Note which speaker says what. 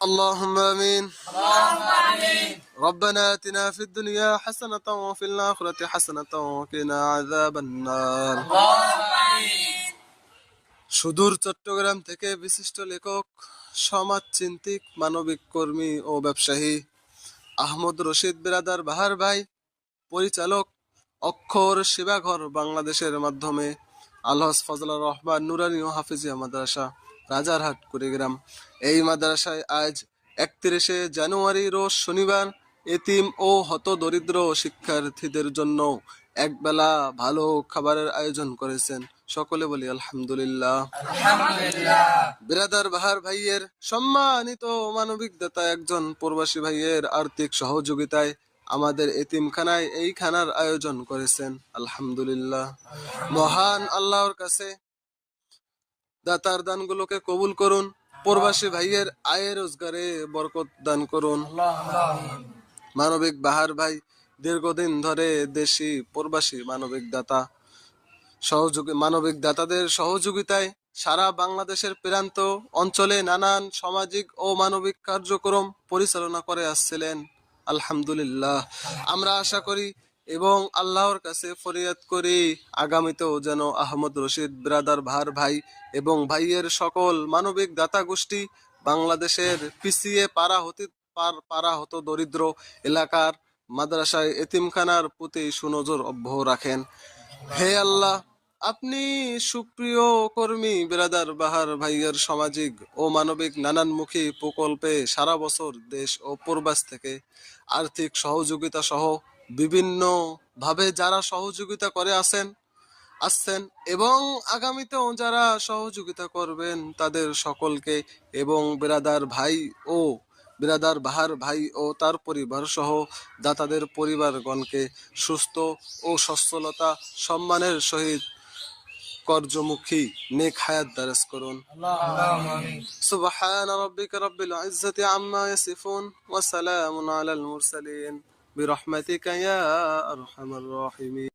Speaker 1: اللهم آمين.
Speaker 2: اللهم آمين.
Speaker 1: ربنا آتنا في الدنيا حسنة وفي الآخرة حسنة وقنا عذاب النار.
Speaker 2: اللهم آمين.
Speaker 1: সুদূর চট্টগ্রাম থেকে বিশিষ্ট লেখক, সমাজচিন্তিক, মানবিক কর্মী ও ব্যবসায়ী আহমদ রশিদ বিরাদার বাহার ভাই, পরিচালক অক্ষর সেবাঘর বাংলাদেশের মাধ্যমে আলহাজ ফজলুর রহমান নুরানী ও হাফিজিয়া মাদ্রাসা, রাজারহাট, কুড়িগ্রাম। এই মাদ্রাসায় আজ 31শে জানুয়ারি রোজ শনিবার এতিম ও হতদরিদ্র শিক্ষার্থীদের জন্য একবেলা ভালো খাবারের আয়োজন করেছেন। সকলে বলি আলহামদুলিল্লাহ।
Speaker 2: আলহামদুলিল্লাহ।
Speaker 1: বিরাদার বাহার ভাইয়ের সম্মানিত মানবিক দাতা একজন প্রবাসী ভাইয়ের আর্থিক সহযোগিতায় আমাদের এতিমখানায় এই খানার আয়োজন করেছেন। আলহামদুলিল্লাহ। মহান আল্লাহর কাছে দাতার দানগুলোকে কবুল করুন। প্রবাসী ভাইয়ের আয় রোজগারে বরকত দান করুন। মানবিক বাহার ভাই দীর্ঘদিন ধরে দেশি প্রবাসী মানবিক দাতাদের সহযোগিতায় সারা বাংলাদেশের প্রান্ত অঞ্চলে নানান সামাজিক ও মানবিক কার্যক্রম পরিচালনা করে আসছিলেন। আলহামদুলিল্লাহ। আমরা আশা করি এবং আল্লাহর কাছে ফরিয়াদ করি আগামীতেও যেন আহমদ রশিদ বিরাদার ভার ভাই এবং ভাইয়ের সকল মানবিক দাতা গোষ্ঠী বাংলাদেশের পিছিয়ে পাড়া হতো দরিদ্র এলাকার মাদ্রাসায় এতিমখানার প্রতি সুনজর অব্যাহত রাখেন। হে আল্লাহ, আপনি সুপ্রিয় কর্মী বিরাদার বাহার ভাইয়ের সামাজিক ও মানবিক নানানমুখী প্রকল্পে সারা বছর দেশ ও প্রবাস থেকে আর্থিক সহযোগিতা সহ বিভিন্ন ভাবে যারা সহযোগিতা করে আসছেন এবং আগামীতেও যারা সহযোগিতা করবেন তাদের সকলকে এবং বিরাদার বাহার ভাই ও তার পরিবার সহ দাতাদের পরিবারগণকে সুস্থ ও সচ্ছলতা সম্মানের সহিত কর্মমুখী নেক হায়াত দারাজ করুন। সুবহান রাব্বিকা রাব্বিল ইজ্জাতি আম্মা ইয়াসিফুন ওয়া সালামুন আলাল মুরসালিন বিরহমাতিকা ইয়া আরহামার রাহিমিন।